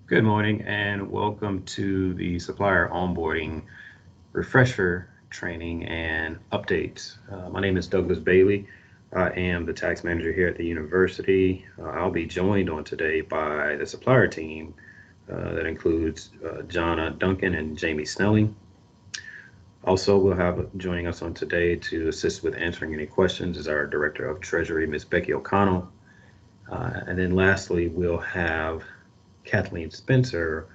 Good morning and welcome to the Supplier Onboarding Refresher Training and Updates. My name is Douglas Bailey. I am the tax manager here at the university. I'll be joined on today by the supplier team that includes Jonna Duncan and Jamie Snelling. Also, we'll have joining us on today to assist with answering any questions is our Director of Treasury, Ms. Becky O'Connell. And then lastly, we'll have Kathleen Spencer,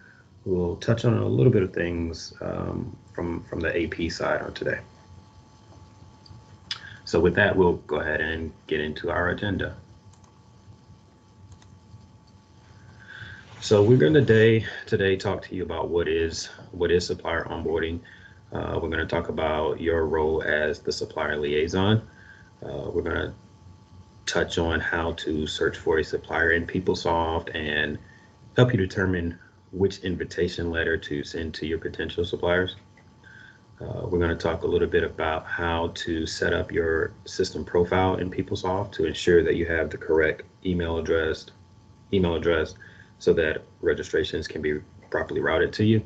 who will touch on a little bit of things from the AP side on today. So with that, we'll go ahead and get into our agenda. So we're going to today talk to you about what is supplier onboarding. We're going to talk about your role as the supplier liaison. We're going to touch on how to search for a supplier in PeopleSoft and help you determine which invitation letter to send to your potential suppliers. We're going to talk a little bit about how to set up your system profile in PeopleSoft to ensure that you have the correct email address so that registrations can be properly routed to you.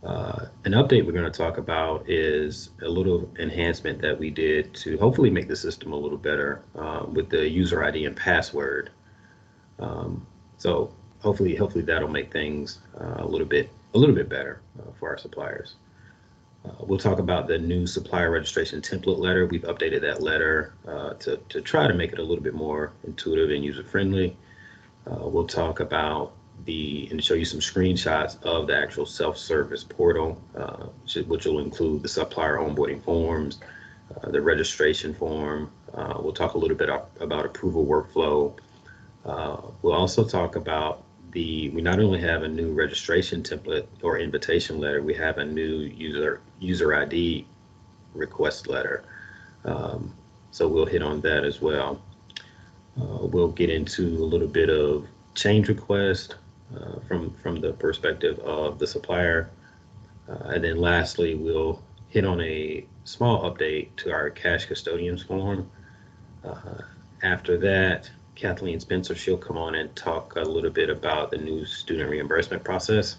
An update we're going to talk about is a little enhancement that we did to hopefully make the system a little better with the user ID and password. So hopefully that'll make things a little bit better for our suppliers. We'll talk about the new supplier registration template letter. We've updated that letter to try to make it a little bit more intuitive and user friendly. We'll talk about and show you some screenshots of the actual self-service portal, which will include the supplier onboarding forms, the registration form. We'll talk a little bit about approval workflow. We'll also talk about we not only have a new registration template or invitation letter, we have a new user ID request letter. So we'll hit on that as well. We'll get into a little bit of change request from the perspective of the supplier. And then lastly, we'll hit on a small update to our cash custodians form. After that, Kathleen Spencer, she'll come on and talk a little bit about the new student reimbursement process.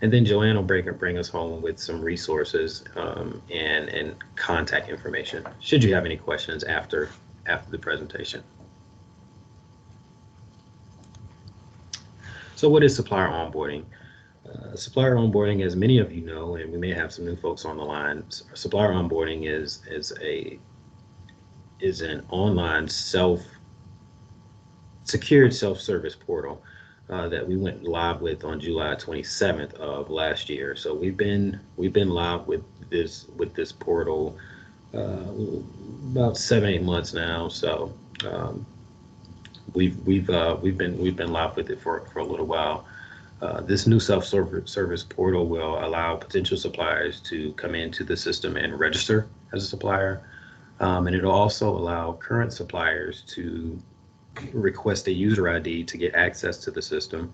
And then Joanne will bring us home with some resources and contact information, should you have any questions after the presentation. So what is supplier onboarding? Supplier onboarding, as many of you know, and we may have some new folks on the line, supplier onboarding is an online secured self-service portal that we went live with on July 27th of last year. So we've been live with this portal about 7-8 months now. So we've been live with it for a little while. This new self-service portal will allow potential suppliers to come into the system and register as a supplier, and it'll also allow current suppliers to request a user ID to get access to the system,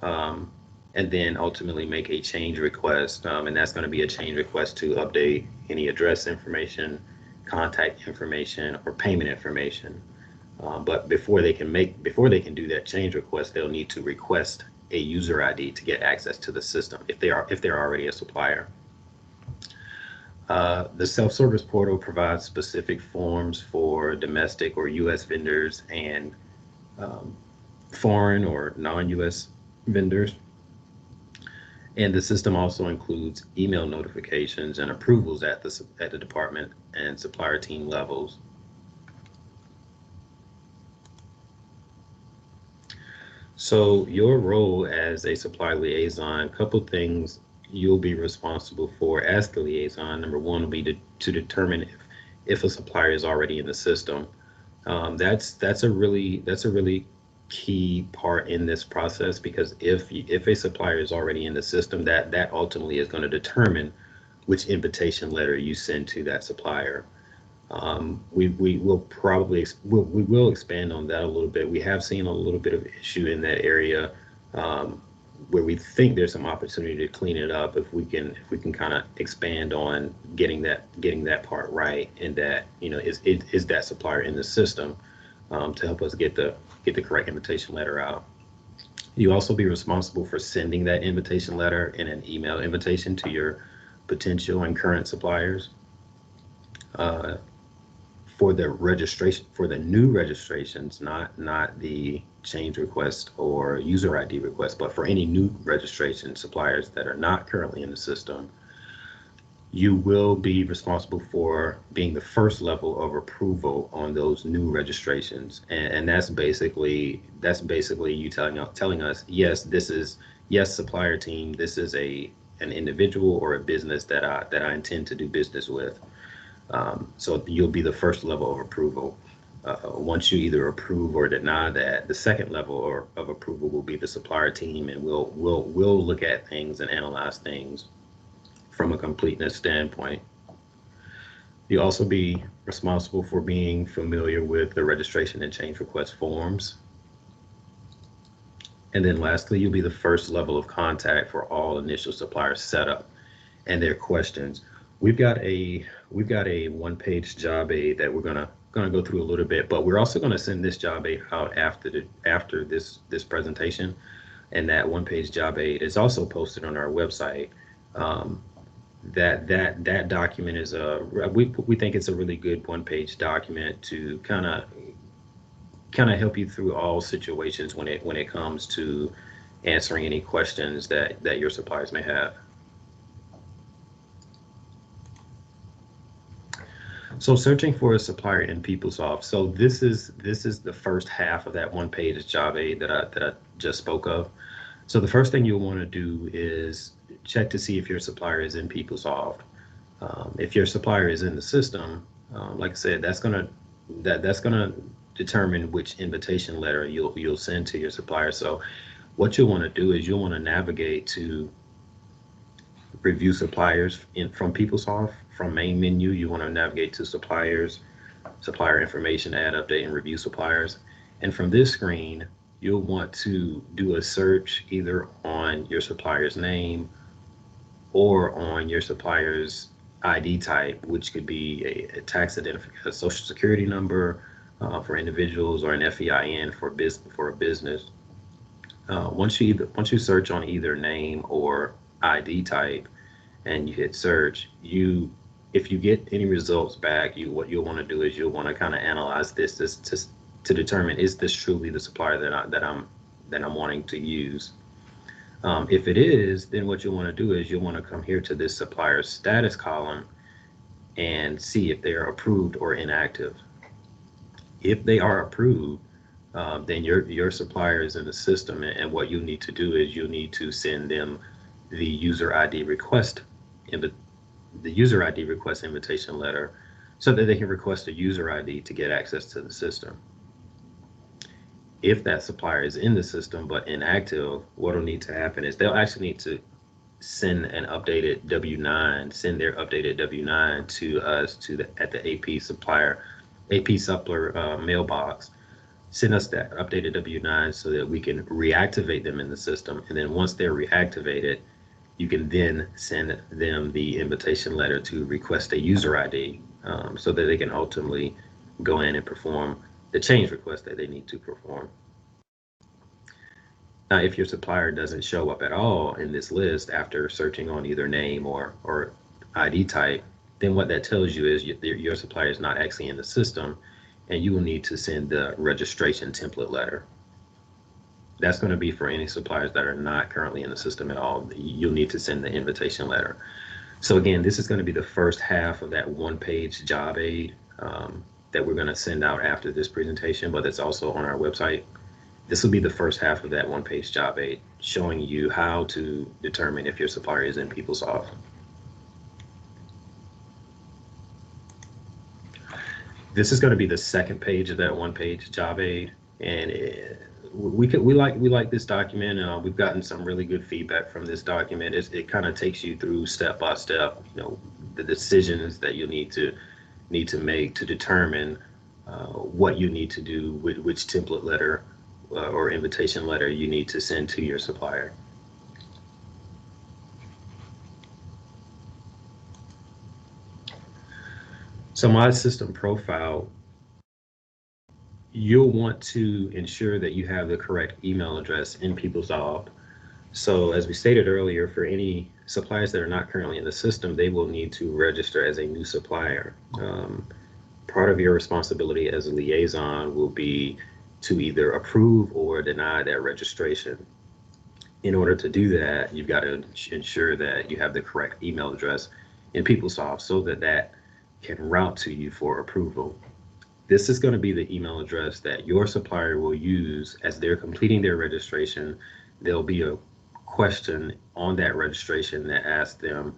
and then ultimately make a change request, and that's going to be a change request to update any address information, contact information, or payment information. But before they can do that change request, they'll need to request a user ID to get access to the system if they're already a supplier. The self-service portal provides specific forms for domestic or U.S. vendors and foreign or non-U.S. vendors. And the system also includes email notifications and approvals at the department and supplier team levels. So your role as a supplier liaison, a couple things you'll be responsible for as the liaison. Number one will be to determine if a supplier is already in the system. That's a really key part in this process, because if a supplier is already in the system, that ultimately is going to determine which invitation letter you send to that supplier. We will expand on that a little bit. We have seen a little bit of issue in that area, where we think there's some opportunity to clean it up if we can kind of expand on getting that part right, and that, is that supplier in the system, to help us get the correct invitation letter out. You also be responsible for sending that invitation letter in an email invitation to your potential and current suppliers. Uh, for the registration, for the new registrations, not the change request or user ID request, but for any new registration suppliers that are not currently in the system, you will be responsible for being the first level of approval on those new registrations. And that's basically you telling us, yes, this is, yes, supplier team, this is an individual or a business that I intend to do business with. So you'll be the first level of approval. Once you either approve or deny that, the second level of approval will be the supplier team, and we'll look at things and analyze things from a completeness standpoint. You'll also be responsible for being familiar with the registration and change request forms. And then lastly, you'll be the first level of contact for all initial supplier setup and their questions. We've got a one-page job aid that we're gonna go through a little bit, but we're also gonna send this job aid out after this presentation, and that one-page job aid is also posted on our website. Um, that document is we think it's a really good one-page document to kind of help you through all situations when it comes to answering any questions that your suppliers may have. So searching for a supplier in PeopleSoft. So this is the first half of that one page job aid that I just spoke of. So the first thing you'll want to do is check to see if your supplier is in PeopleSoft. If your supplier is in the system, like I said, that's gonna determine which invitation letter you'll send to your supplier. So what you'll want to do is you'll want to navigate to review suppliers from PeopleSoft. From main menu, you want to navigate to suppliers, supplier information, add, update, and review suppliers. And from this screen, you'll want to do a search either on your supplier's name or on your supplier's ID type, which could be a tax identification, a social security number for individuals, or an FEIN for a business. Once you search on either name or ID type, and you hit search, if you get any results back, what you'll want to do is you'll want to kind of analyze this to determine, is this truly the supplier that I'm wanting to use. If it is, then what you'll want to do is you'll want to come here to this supplier status column and see if they are approved or inactive. If they are approved, then your supplier is in the system, and what you need to do is you'll need to send them the user ID request the user ID request invitation letter so that they can request a user ID to get access to the system. If that supplier is in the system but inactive, what will need to happen is they'll actually need to send an updated W-9, send their updated W-9 to us at the AP Suppler mailbox. Send us that updated W-9 so that we can reactivate them in the system. And then once they're reactivated, you can then send them the invitation letter to request a user ID, so that they can ultimately go in and perform the change request that they need to perform. Now, if your supplier doesn't show up at all in this list after searching on either name or ID type, then what that tells you is your supplier is not actually in the system, and you will need to send the registration template letter. That's going to be for any suppliers that are not currently in the system at all. You'll need to send the invitation letter. So again, this is going to be the first half of that one-page job aid that we're going to send out after this presentation, but it's also on our website. This will be the first half of that one-page job aid, showing you how to determine if your supplier is in PeopleSoft. This is going to be the second page of that one-page job aid, and we like this document. We've gotten some really good feedback from this document. It kind of takes you through step by step, the decisions that you need to make to determine what you need to do with which template letter or invitation letter you need to send to your supplier. So my system profile you'll want to ensure that you have the correct email address in PeopleSoft. So as we stated earlier, for any suppliers that are not currently in the system, they will need to register as a new supplier. Part of your responsibility as a liaison will be to either approve or deny that registration. In order to do that, you've got to ensure that you have the correct email address in PeopleSoft so that that can route to you for approval. This is going to be the email address that your supplier will use as they're completing their registration. There'll be a question on that registration that asks them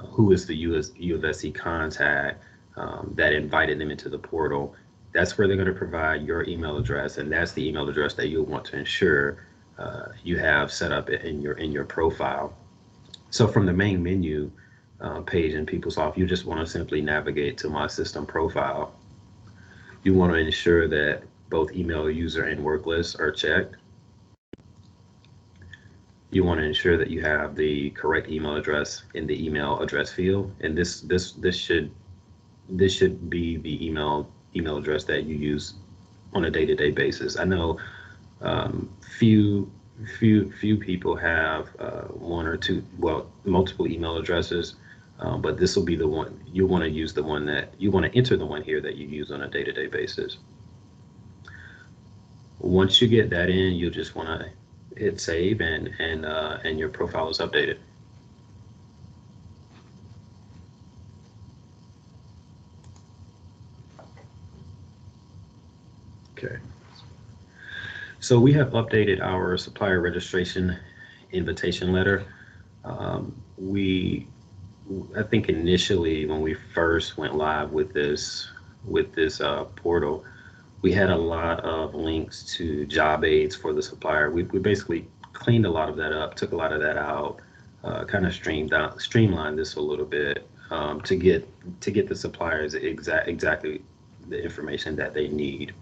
who is the U of SC contact that invited them into the portal. That's where they're going to provide your email address, and that's the email address that you'll want to ensure you have set up in your profile. So from the main menu page in PeopleSoft, you just want to simply navigate to My System Profile. You want to ensure that both email user and work lists are checked. You want to ensure that you have the correct email address in the email address field, and this should be the email address that you use on a day-to-day basis. I know few people have one or two, well, multiple email addresses, but this will be the one you want to use, the one that you want to enter, the one here that you use on a day-to-day basis. Once you get that in, you'll just want to hit save, and your profile is updated. Okay. So we have updated our supplier registration invitation letter. I think initially when we first went live with this portal, we had a lot of links to job aids for the supplier. We basically cleaned a lot of that up, took a lot of that out, kind of streamlined this a little bit to get the suppliers exactly the information that they need.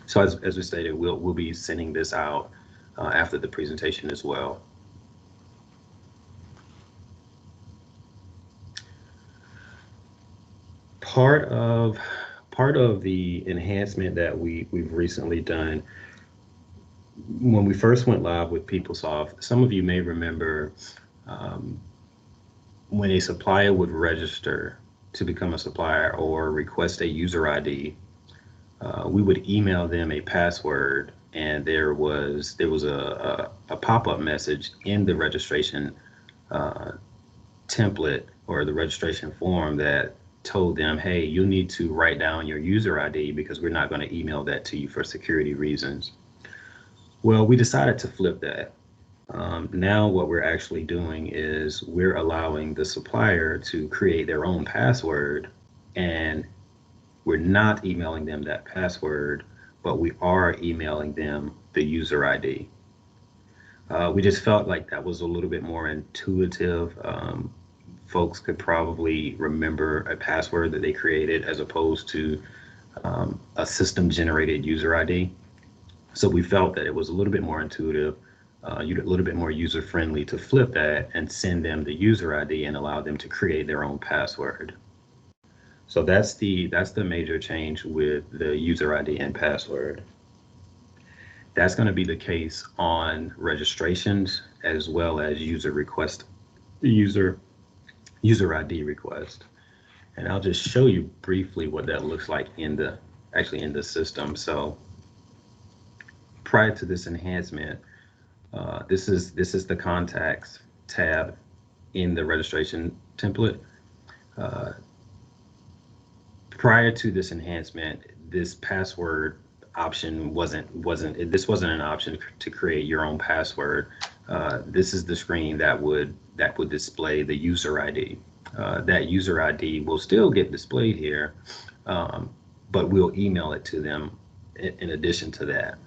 So as we stated, we'll be sending this out after the presentation as well. Part of the enhancement that we've recently done, when we first went live with PeopleSoft, some of you may remember when a supplier would register to become a supplier or request a user ID, we would email them a password, and there was a pop-up message in the registration template or the registration form that told them, hey, you need to write down your user ID because we're not going to email that to you for security reasons. Well, we decided to flip that. Now what we're actually doing is we're allowing the supplier to create their own password, and we're not emailing them that password, but we are emailing them the user ID. We just felt like that was a little bit more intuitive. Folks could probably remember a password that they created as opposed to a system generated user ID. So we felt that it was a little bit more intuitive, a little bit more user friendly to flip that and send them the user ID and allow them to create their own password. So that's the major change with the user ID and password. That's going to be the case on registrations as well as user ID request. And I'll just show you briefly what that looks like in the system. So prior to this enhancement, this is the contacts tab in the registration template. Prior to this enhancement, this password option wasn't an option to create your own password. This is the screen that would display the user ID. That user ID will still get displayed here, but we'll email it to them in addition to that.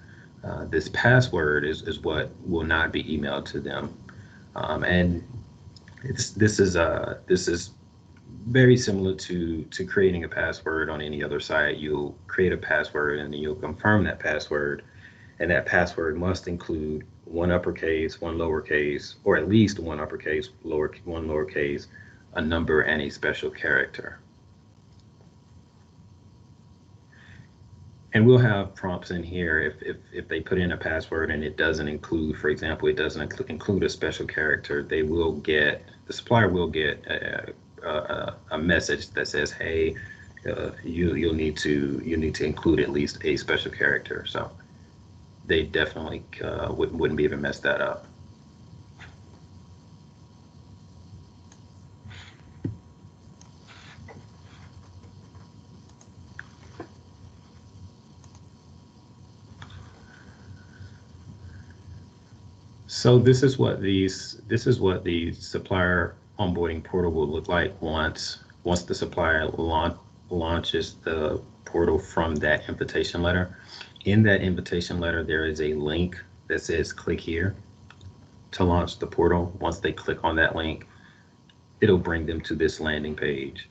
This password is what will not be emailed to them, and this is very similar to creating a password on any other site. You'll create a password and then you'll confirm that password, and that password must include one uppercase, one lowercase, or at least one uppercase, one lowercase, a number, and a special character. And we'll have prompts in here if they put in a password and it doesn't include, for example, it doesn't include a special character, the supplier will get a message that says, hey, you'll need to include at least a special character. So they definitely wouldn't be able to mess that up. So this is what the supplier onboarding portal will look like once the supplier launches the portal from that invitation letter. In that invitation letter, there is a link that says click here to launch the portal. Once they click on that link, it'll bring them to this landing page.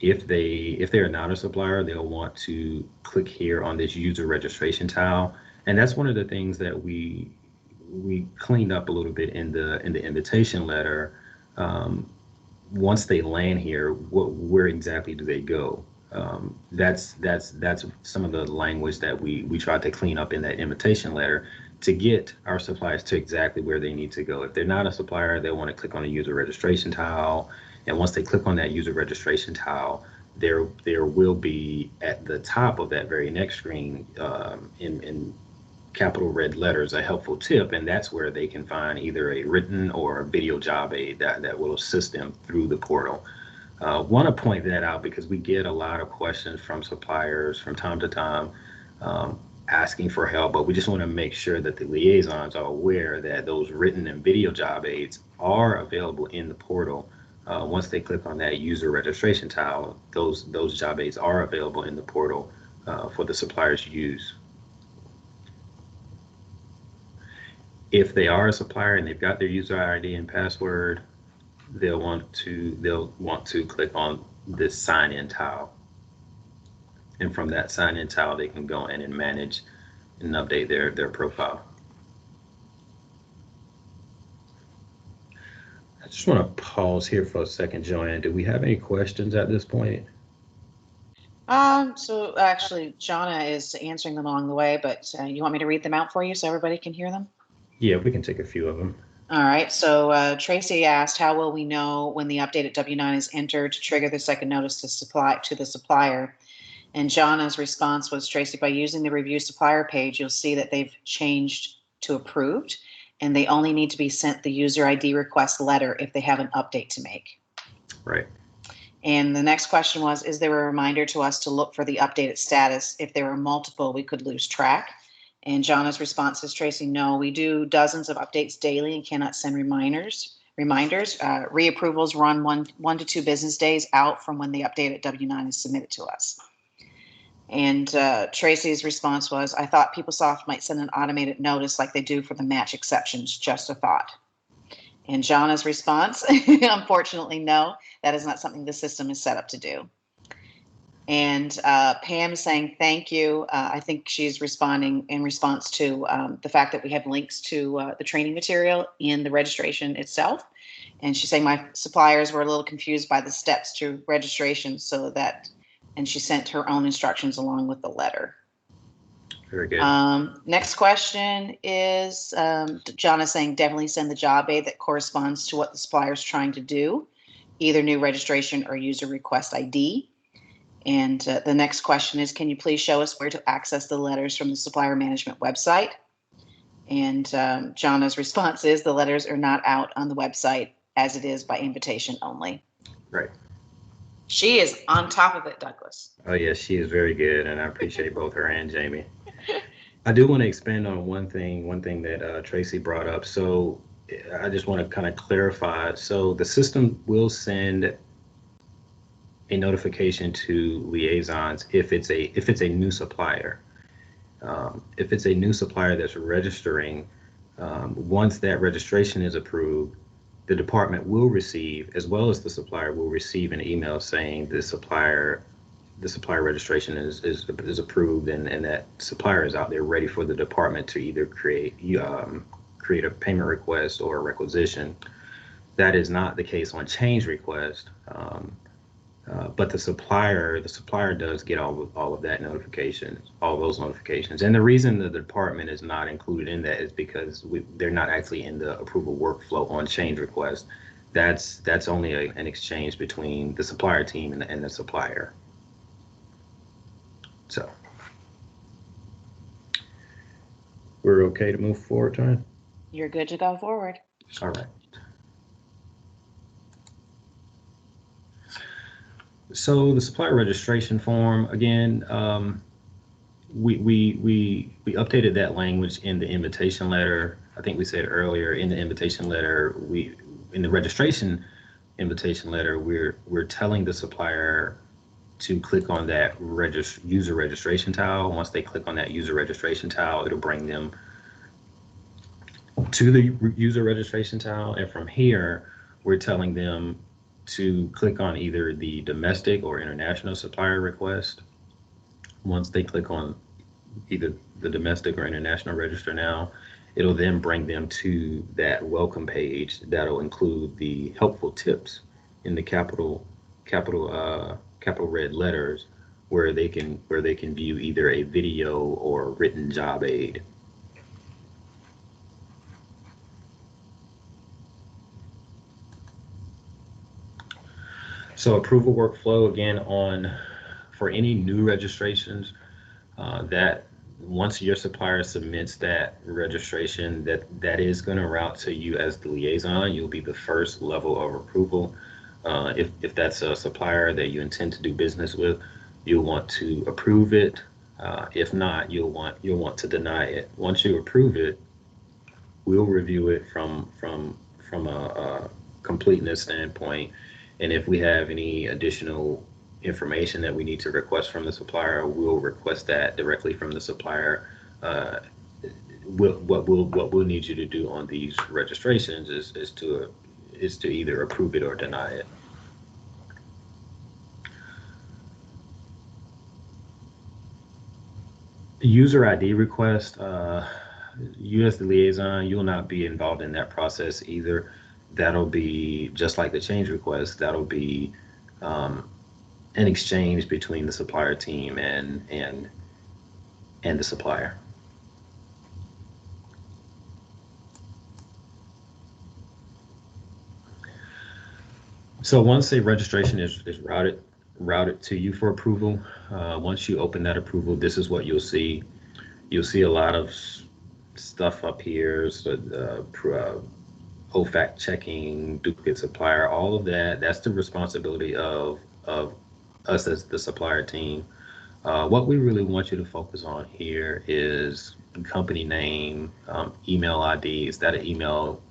If they're not a supplier, they'll want to click here on this user registration tile, and that's one of the things that we cleaned up a little bit in the invitation letter. Once they land here, where exactly do they go? That's some of the language that we tried to clean up in that invitation letter to get our suppliers to exactly where they need to go. If they're not a supplier, they want to click on a user registration tile, and once they click on that user registration tile, there will be at the top of that very next screen in capital red letters a helpful tip, and that's where they can find either a written or a video job aid that will assist them through the portal. Want to point that out because we get a lot of questions from suppliers from time to time asking for help, but we just want to make sure that the liaisons are aware that those written and video job aids are available in the portal. Once they click on that user registration tile, those job aids are available in the portal for the suppliers to use. If they are a supplier and they've got their user ID and password, they'll want to click on this sign in tile. And from that sign in tile, they can go in and manage and update their profile. I just want to pause here for a second, Joanne. Do we have any questions at this point? So actually, Jonna is answering them along the way, but you want me to read them out for you so everybody can hear them? Yeah, we can take a few of them. All right. So Tracy asked, how will we know when the updated W-9 is entered to trigger the second notice to the supplier? And Jonna's response was, Tracy, by using the review supplier page, you'll see that they've changed to approved, and they only need to be sent the user ID request letter if they have an update to make. Right. And the next question was, is there a reminder to us to look for the updated status? If there are multiple, we could lose track. And Jonna's response is, Tracy, no, we do dozens of updates daily and cannot send reminders. Reapprovals run one to 2 business days out from when the updated W-9 is submitted to us. And Tracy's response was, I thought PeopleSoft might send an automated notice like they do for the match exceptions, just a thought. And Jonna's response, unfortunately, no, that is not something the system is set up to do. And Pam is saying, thank you. I think she's responding in response to the fact that we have links to the training material in the registration itself. And she's saying my suppliers were a little confused by the steps to registration, and she sent her own instructions along with the letter. Very good. Next question is, John is saying definitely send the job aid that corresponds to what the supplier is trying to do, either new registration or user request ID. And the next question is, can you please show us where to access the letters from the supplier management website? And Jonna's response is, the letters are not out on the website as it is by invitation only. Right. She is on top of it, Douglas. Oh, yes, she is very good, and I appreciate both her and Jamie. I do want to expand on one thing that Tracy brought up. So I just want to kind of clarify. So the system will send a notification to liaisons if it's a new supplier. If it's a new supplier that's registering, once that registration is approved, the department will receive, as well as the supplier will receive, an email saying the supplier registration is approved, and that supplier is out there ready for the department to either create a payment request or a requisition. That is not the case on change request. But the supplier does get all of that notifications, all those notifications. And the reason the department is not included in that is because they're not actually in the approval workflow on change request. That's only an exchange between the supplier team and the supplier. So we're okay to move forward, Tony? You're good to go forward. All right. So the supplier registration form, again, we updated that language in the invitation letter. I think we said earlier in the invitation letter, in the registration invitation letter, we're telling the supplier to click on that user registration tile. Once they click on that user registration tile, it'll bring them to the user registration tile. And from here, we're telling them to click on either the domestic or international supplier request. Once they click on either the domestic or international register now, it'll then bring them to that welcome page that'll include the helpful tips in the capital red letters, where they can view either a video or written job aid. So approval workflow, again, for any new registrations, that once your supplier submits that registration, that is going to route to you as the liaison. You'll be the first level of approval. If that's a supplier that you intend to do business with, you'll want to approve it. If not, you'll want to deny it. Once you approve it, we'll review it from a completeness standpoint. And if we have any additional information that we need to request from the supplier, we'll request that directly from the supplier. What we'll need you to do on these registrations is to either approve it or deny it. User ID request, you as the liaison, you'll not be involved in that process either. That'll be just like the change request. That'll be an exchange between the supplier team and the supplier. So once a registration is routed to you for approval, once you open that approval, this is what you'll see. You'll see a lot of stuff up here. So OFAC checking, duplicate supplier, all of that. That's the responsibility of us as the supplier team. What we really want you to focus on here is company name, email ID. Is that an email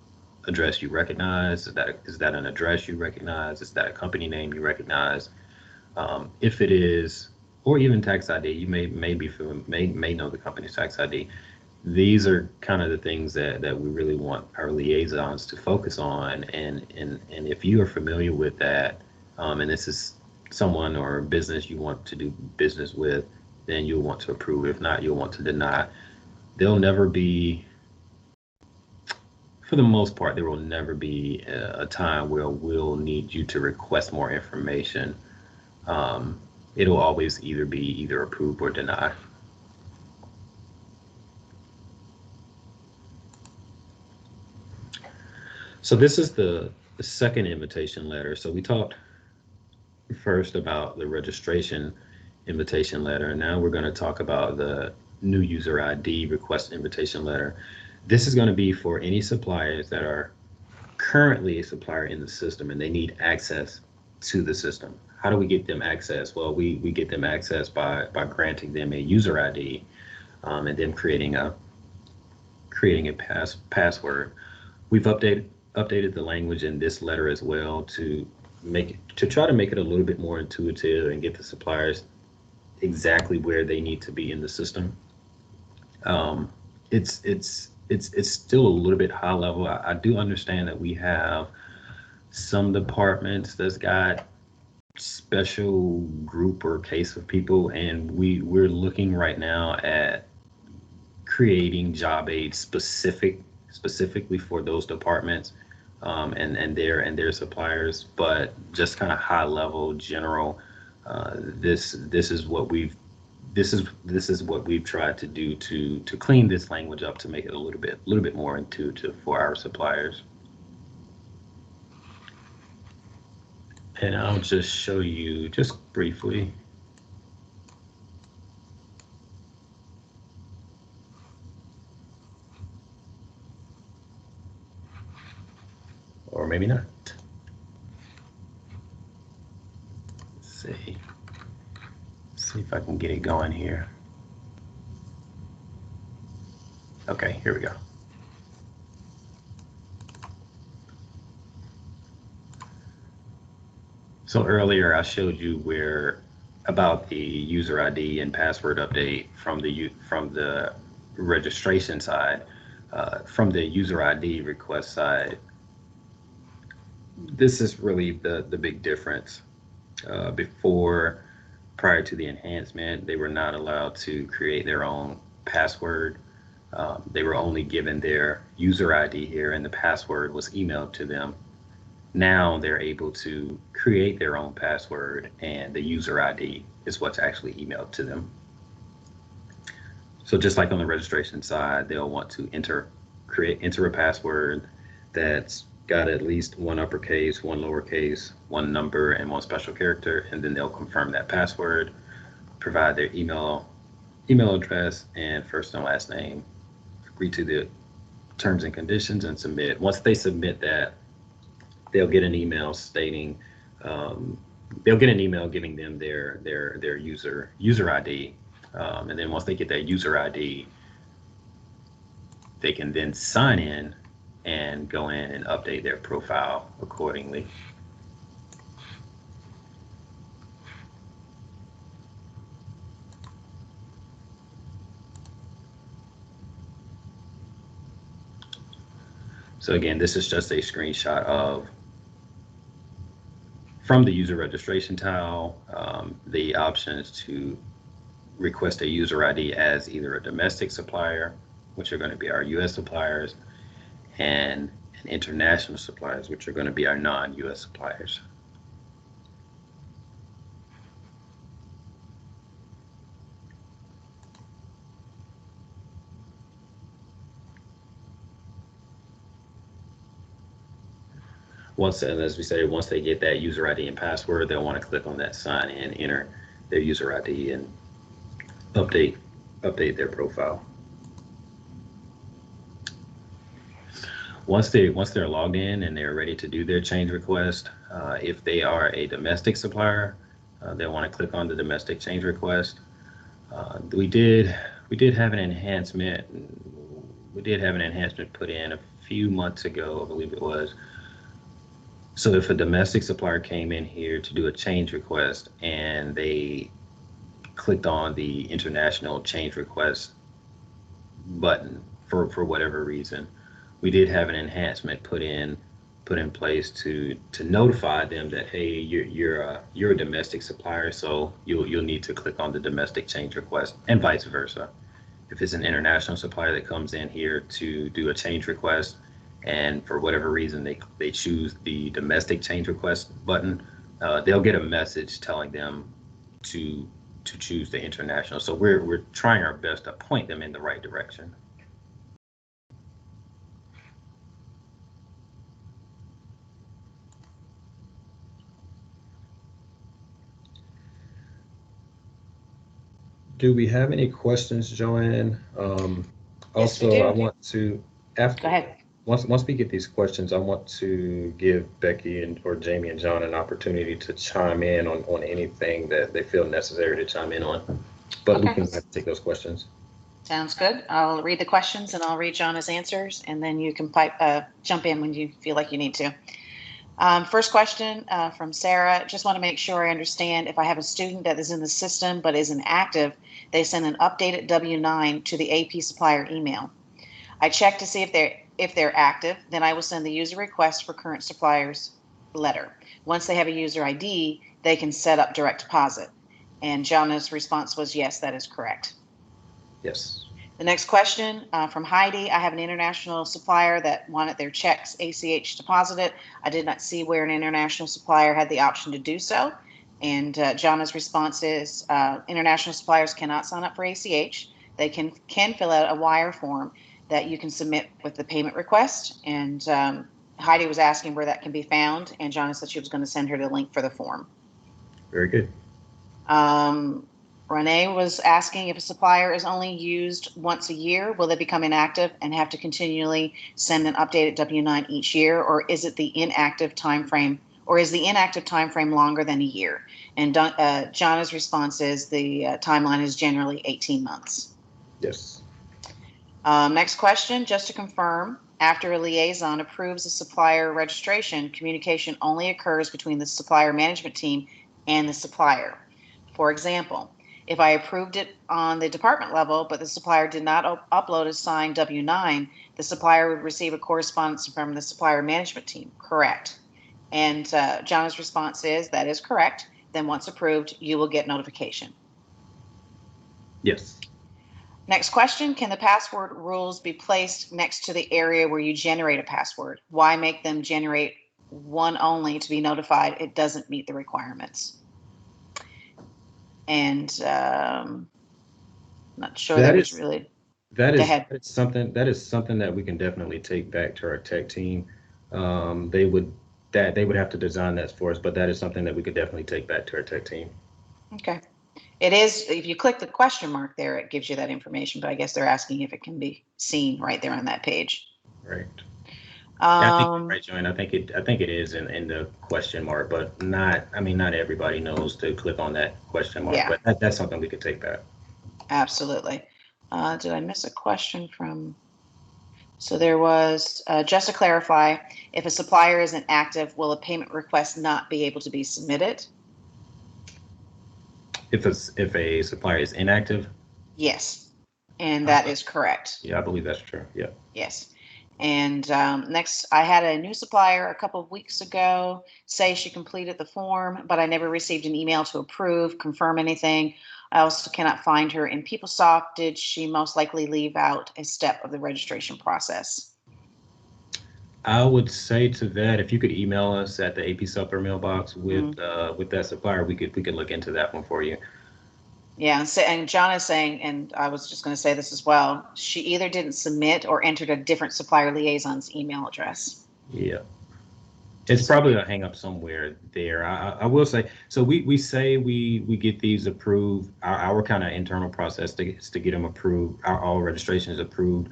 address you recognize? Is that an address you recognize? Is that a company name you recognize? If it is, or even tax ID, you may know the company's tax ID. These are kind of the things that we really want our liaisons to focus on. And if you are familiar with that, and this is someone or a business you want to do business with, then you'll want to approve. If not, you'll want to deny. There'll never be, for the most part, there will never be a time where we'll need you to request more information. It'll always be either approved or denied. So this is the second invitation letter. So we talked first about the registration invitation letter, and now we're going to talk about the new user ID request invitation letter. This is going to be for any suppliers that are currently a supplier in the system and they need access to the system. How do we get them access? Well, we get them access by granting them a user ID, and then creating a password. We've updated the language in this letter as well to try to make it a little bit more intuitive and get the suppliers exactly where they need to be in the system. It's still a little bit high level. I do understand that we have some departments that's got special group or case of people, and we're looking right now at creating job aids specifically for those departments. and their suppliers, but just kind of high level general. This is what we've this is what we've tried to do to clean this language up to make it a little bit more intuitive for our suppliers. And I'll just show you just briefly. Or maybe not. Let's see if I can get it going here. Okay, here we go. So earlier I showed you where about the user ID and password update from the registration side. From the user ID request side, this is really the big difference. Prior to the enhancement, they were not allowed to create their own password. They were only given their user ID here, and the password was emailed to them. Now they're able to create their own password, and the user ID is what's actually emailed to them. So just like on the registration side, they'll want to enter a password that's got at least one uppercase, one lowercase, one number, and one special character, and then they'll confirm that password, provide their email address and first and last name, agree to the terms and conditions, and submit. Once they submit that, they'll get an email stating, they'll get an email giving them their user ID, and then once they get that user ID, they can then sign in and go in and update their profile accordingly. So again, this is just a screenshot of from the user registration tile, the options to request a user ID as either a domestic supplier, which are going to be our US suppliers, and international suppliers, which are going to be our non-US suppliers. As we say, once they get that user ID and password, they'll want to click on that sign in, enter their user ID, and update their profile. Once they're logged in and they're ready to do their change request, if they are a domestic supplier, they'll want to click on the domestic change request. We did have an enhancement. We did have an enhancement put in a few months ago, I believe it was. So if a domestic supplier came in here to do a change request and they clicked on the international change request button for whatever reason, we did have an enhancement put in place to notify them that, hey, you're a domestic supplier, so you'll need to click on the domestic change request, and vice versa. If it's an international supplier that comes in here to do a change request, and for whatever reason they choose the domestic change request button, they'll get a message telling them to choose the international. So we're trying our best to point them in the right direction. Do we have any questions, Joanne? Also, yes, I want to, after, go ahead. Once we get these questions, I want to give Becky or Jamie and John an opportunity to chime in on anything that they feel necessary to chime in on. But okay, we can take those questions. Sounds good. I'll read the questions and I'll read John's answers, and then you can jump in when you feel like you need to. First question from Sarah. Just want to make sure I understand. If I have a student that is in the system but isn't active, they send an updated W-9 to the AP supplier email. I check to see if they're active, then I will send the user request for current suppliers letter. Once they have a user ID, they can set up direct deposit. And John's response was, yes, that is correct. Yes. The next question from Heidi. I have an international supplier that wanted their checks ACH deposited. I did not see where an international supplier had the option to do so. And Jana's response is international suppliers cannot sign up for ACH. They can fill out a wire form that you can submit with the payment request. And Heidi was asking where that can be found. And Jana said she was going to send her the link for the form. Very good. Renee was asking if a supplier is only used once a year, will they become inactive and have to continually send an updated W-9 each year, or is it the inactive time frame, or is the inactive time frame longer than a year? And Jana's response is the timeline is generally 18 months. Yes. Next question, just to confirm, after a liaison approves a supplier registration, communication only occurs between the supplier management team and the supplier. For example, if I approved it on the department level, but the supplier did not upload a signed W-9, the supplier would receive a correspondence from the supplier management team, correct? And Jana's response is, that is correct. Then once approved, you will get notification. Yes. Next question, can the password rules be placed next to the area where you generate a password? Why make them generate one only to be notified? It doesn't meet the requirements. And not sure that was really. That is something that we can definitely take back to our tech team. They would have to design that for us, but that is something that we could definitely take back to our tech team. Okay. It is, if you click the question mark there, it gives you that information, but I guess they're asking if it can be seen right there on that page. Right. I think you're right, Joanne. I think it is in the question mark, but not everybody knows to click on that question mark. Yeah. But that's something we could take back. Absolutely. Did I miss a question from? So there was, just to clarify, if a supplier isn't active, will a payment request not be able to be submitted? If a supplier is inactive? Yes, and that is correct. Yeah, I believe that's true. Yeah. Yes. And next, I had a new supplier a couple of weeks ago say she completed the form, but I never received an email to approve, confirm anything. I also cannot find her in PeopleSoft. Did she most likely leave out a step of the registration process? I would say to that, if you could email us at the AP Supplier mailbox with that supplier, we could look into that one for you. Yeah, and John is saying, and I was just going to say this as well, she either didn't submit or entered a different supplier liaison's email address. Yeah. It's probably a hang up somewhere there. I will say, so we say we get these approved. Our kind of internal process is to get them approved. All registrations approved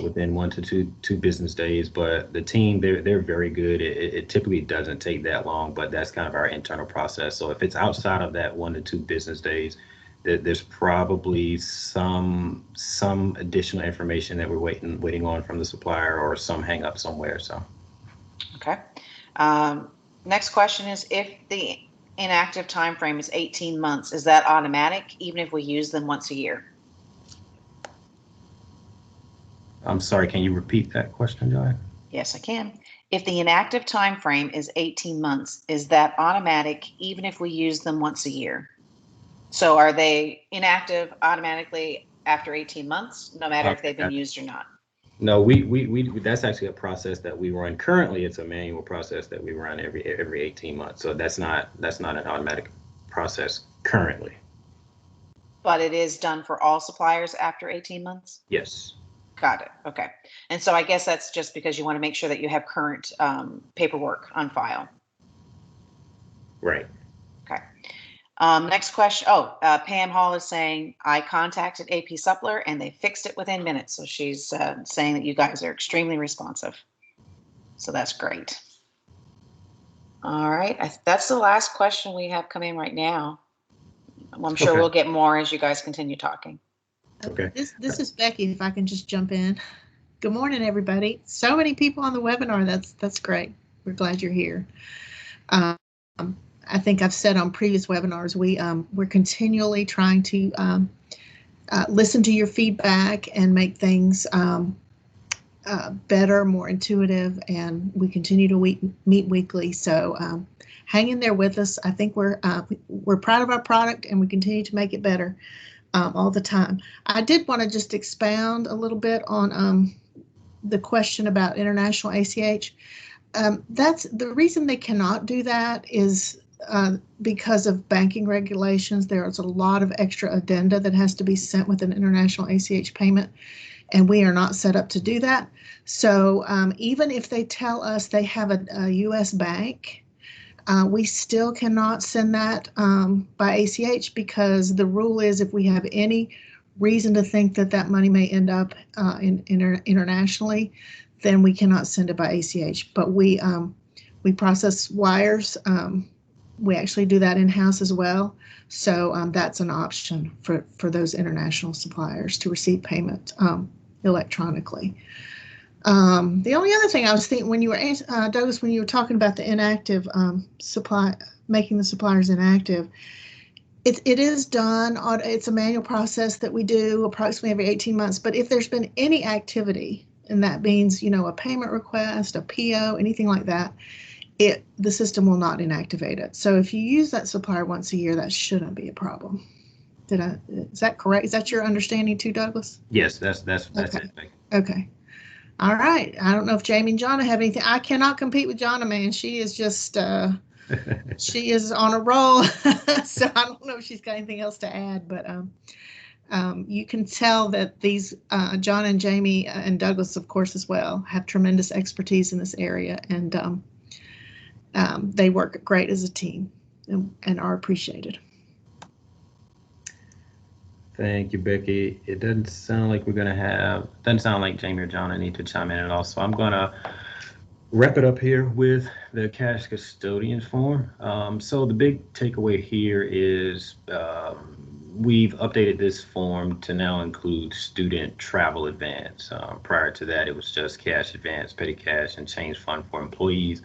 within 1 to 2 business days. But the team, they're very good. It typically doesn't take that long, but that's kind of our internal process. So if it's outside of that 1 to 2 business days, there's probably some additional information that we're waiting on from the supplier, or some hang up somewhere. So. Okay. Next question is, if the inactive time frame is 18 months, is that automatic even if we use them once a year? I'm sorry, can you repeat that question, Joanne? Yes, I can. If the inactive time frame is 18 months, is that automatic even if we use them once a year? So are they inactive automatically after 18 months, no matter if they've been used or not? No, we that's actually a process that we run. Currently, it's a manual process that we run every 18 months. So that's not an automatic process currently. But it is done for all suppliers after 18 months? Yes. Got it. Okay. And so I guess that's just because you want to make sure that you have current paperwork on file. Right. Okay. Next question. Pam Hall is saying, I contacted AP Supplier and they fixed it within minutes. So she's saying that you guys are extremely responsive. So that's great. All right. That's the last question we have come in right now. I'm sure we'll get more as you guys continue talking. Okay. This is Becky, if I can just jump in. Good morning, everybody. So many people on the webinar. That's great. We're glad you're here. I think I've said on previous webinars, we're continually trying to listen to your feedback and make things better, more intuitive, and we continue to meet weekly. So hang in there with us. I think we're proud of our product and we continue to make it better. all the time. I did want to just expound a little bit on the question about international ACH. That's the reason they cannot do that is because of banking regulations. There's a lot of extra addenda that has to be sent with an international ACH payment, and we are not set up to do that. So even if they tell us they have a U.S. bank, we still cannot send that by ACH, because the rule is if we have any reason to think that that money may end up internationally, then we cannot send it by ACH. But we process wires. We actually do that in-house as well. So that's an option for those international suppliers to receive payment electronically. The only other thing I was thinking when you were, Douglas, when you were talking about the inactive supply, making the suppliers inactive, it is done. It's a manual process that we do approximately every 18 months. But if there's been any activity, and that means, a payment request, a PO, anything like that, the system will not inactivate it. So if you use that supplier once a year, that shouldn't be a problem. Is that correct? Is that your understanding too, Douglas? Yes, that's Okay. it. Okay. All right. I don't know if Jamie and Jonna have anything. I cannot compete with Jonna, man. She is just, she is on a roll. So I don't know if she's got anything else to add, but you can tell that these, Jonna and Jamie and Douglas, of course, as well, have tremendous expertise in this area, and they work great as a team and are appreciated. Thank you, Becky. It doesn't sound like doesn't sound like Jamie or John need to chime in at all. So I'm gonna wrap it up here with the cash custodian form. So the big takeaway here is we've updated this form to now include student travel advance. Prior to that, it was just cash advance, petty cash, and change fund for employees.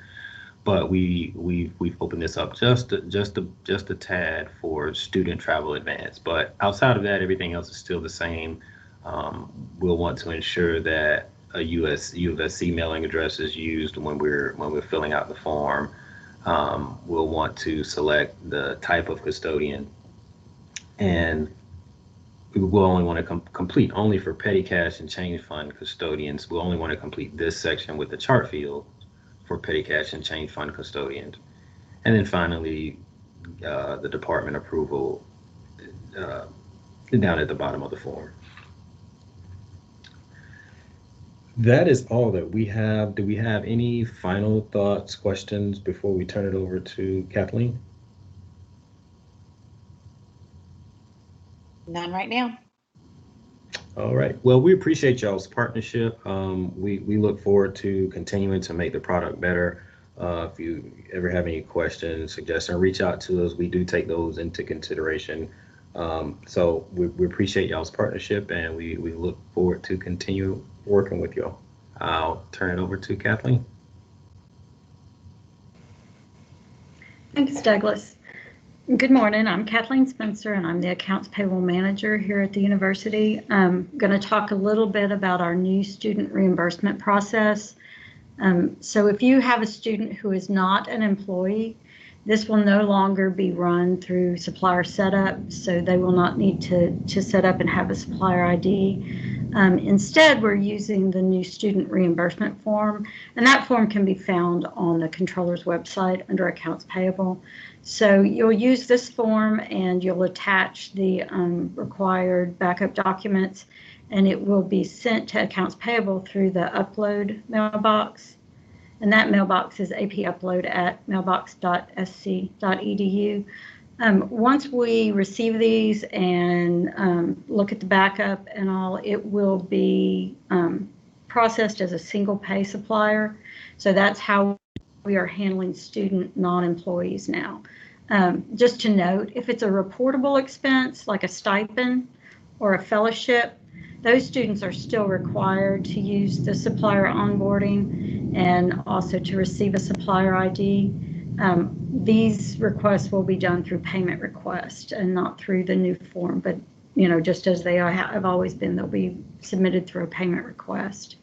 But we've opened this up just a tad for student travel advance. But outside of that, everything else is still the same. We'll want to ensure that a U of SC mailing address is used when we're filling out the form. We'll want to select the type of custodian, and we'll only want to complete only for petty cash and change fund custodians. We'll only want to complete this section with the chart field for petty cash and change fund custodians. And then finally, the department approval down at the bottom of the form. That is all that we have. Do we have any final thoughts, questions before we turn it over to Kathleen? None right now. All right. Well, we appreciate y'all's partnership. We look forward to continuing to make the product better. If you ever have any questions, suggestions, reach out to us. We do take those into consideration. So we appreciate y'all's partnership, and we look forward to continue working with y'all. I'll turn it over to Kathleen. Thanks, Douglas. Good morning. I'm Kathleen Spencer, and I'm the Accounts Payable Manager here at the university. I'm going to talk a little bit about our new student reimbursement process. So if you have a student who is not an employee, this will no longer be run through supplier setup, so they will not need to set up and have a supplier ID. Instead, we're using the new student reimbursement form, and that form can be found on the controller's website under Accounts Payable. So you'll use this form and you'll attach the required backup documents, and it will be sent to Accounts Payable through the upload mailbox. And that mailbox is apupload@mailbox.sc.edu. Once we receive these and look at the backup and all, it will be processed as a single pay supplier. So that's how we are handling student non-employees now. Just to note, if it's a reportable expense like a stipend or a fellowship, those students are still required to use the supplier onboarding and also to receive a supplier ID. These requests will be done through payment request and not through the new form, but just as they have always been, they'll be submitted through a payment request.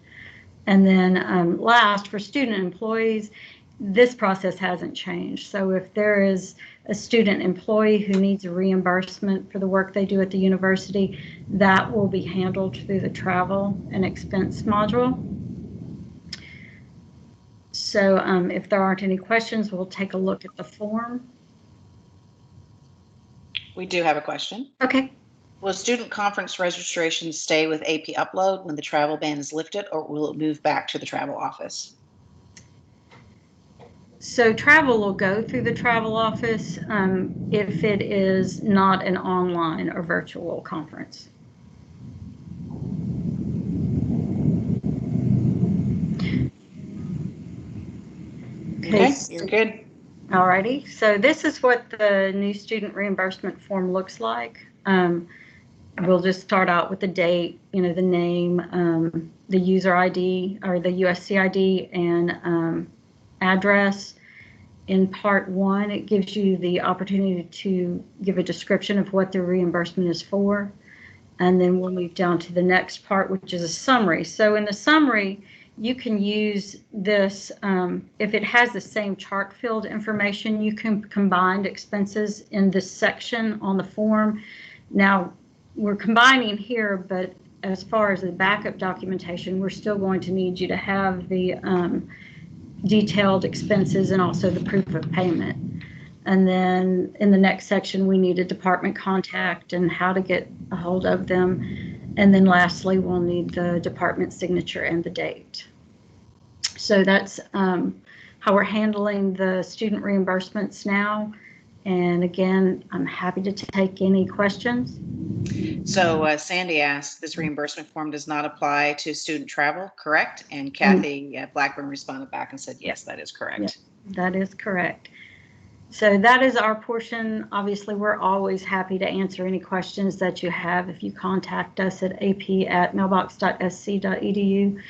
And then last, for student employees, this process hasn't changed. So if there is a student employee who needs a reimbursement for the work they do at the university, that will be handled through the travel and expense module. So if there aren't any questions, we'll take a look at the form. We do have a question. Okay. Will student conference registration stay with AP Upload when the travel ban is lifted, or will it move back to the travel office? So travel will go through the travel office if it is not an online or virtual conference. Okay, you're good. Alrighty, so this is what the new student reimbursement form looks like. We'll just start out with the date, the name, the user ID or the USC ID, and address. In part 1, it gives you the opportunity to give a description of what the reimbursement is for. And then we'll move down to the next part, which is a summary. So in the summary, you can use this, if it has the same chart field information, you can combine expenses in this section on the form. Now, we're combining here, but as far as the backup documentation, we're still going to need you to have the detailed expenses and also the proof of payment. And then in the next section, we need a department contact and how to get a hold of them. And then lastly, we'll need the department signature and the date. So that's how we're handling the student reimbursements now. And again, I'm happy to take any questions. So Sandy asked, this reimbursement form does not apply to student travel, correct? And Kathy Blackburn responded back and said, yes, that is correct. Yes, that is correct. So that is our portion. Obviously, we're always happy to answer any questions that you have if you contact us at ap@mailbox.sc.edu.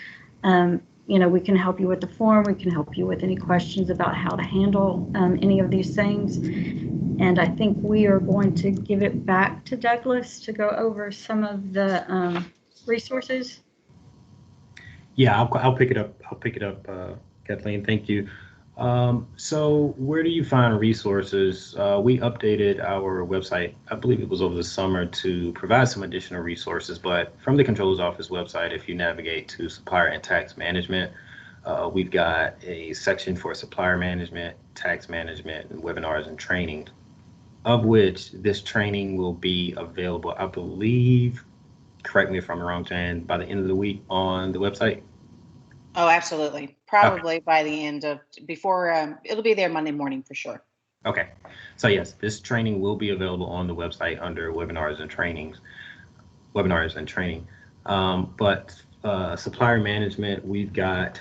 We can help you with the form. We can help you with any questions about how to handle any of these things. And I think we are going to give it back to Douglas to go over some of the resources. Yeah, I'll pick it up. Kathleen. Thank you. So where do you find resources? We updated our website, I believe it was over the summer, to provide some additional resources, but from the Controller's Office website, if you navigate to Supplier and Tax Management, we've got a section for supplier management, tax management, and webinars and training, of which this training will be available, I believe, correct me if I'm wrong, Jan, by the end of the week on the website? Oh, absolutely. Probably by the end of, it'll be there Monday morning for sure. Okay. So yes, this training will be available on the website under webinars and training. But supplier management, we've got,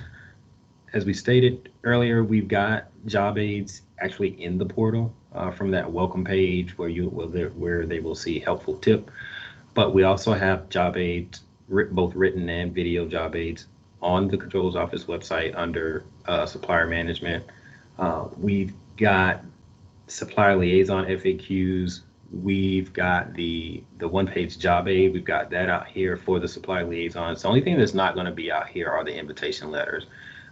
as we stated earlier, we've got job aids actually in the portal from that welcome page where they will see helpful tip. But we also have job aids, both written and video job aids, on the Controller's Office website under supplier management. We've got supplier liaison FAQs. We've got the one-page job aid. We've got that out here for the supplier liaisons. The only thing that's not going to be out here are the invitation letters.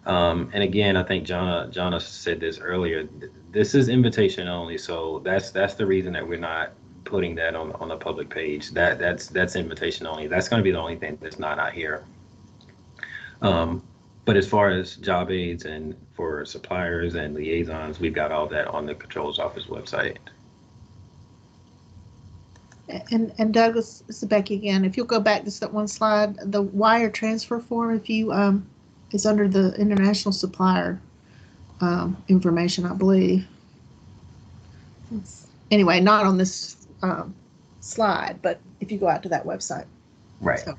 And again, I think Jonna said this earlier. This is invitation only, so that's the reason that we're not putting that on the public page. That's invitation only. That's going to be the only thing that's not out here. But as far as job aids and for suppliers and liaisons, we've got all that on the Controller's Office website. And Douglas, this is Becky again. If you'll go back just that one slide, the wire transfer form, if you is under the international supplier information, I believe. Anyway, not on this slide, but if you go out to that website. Right. So.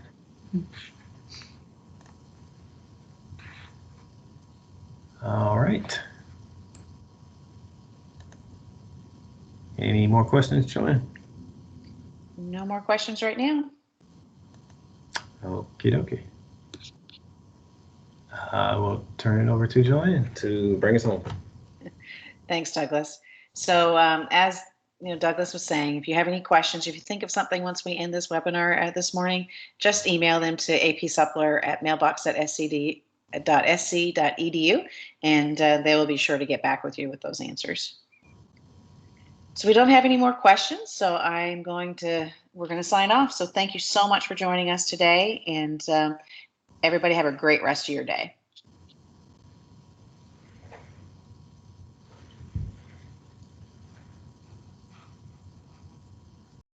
All right. Any more questions, Joanne? No more questions right now. Okie dokie. I will turn it over to Joanne to bring us home. Thanks, Douglas. So as Douglas was saying, if you have any questions, if you think of something once we end this webinar this morning, just email them to apsupplier@mailbox.sc.edu, and they will be sure to get back with you with those answers. So we don't have any more questions, so we're going to sign off. So thank you so much for joining us today, and everybody have a great rest of your day.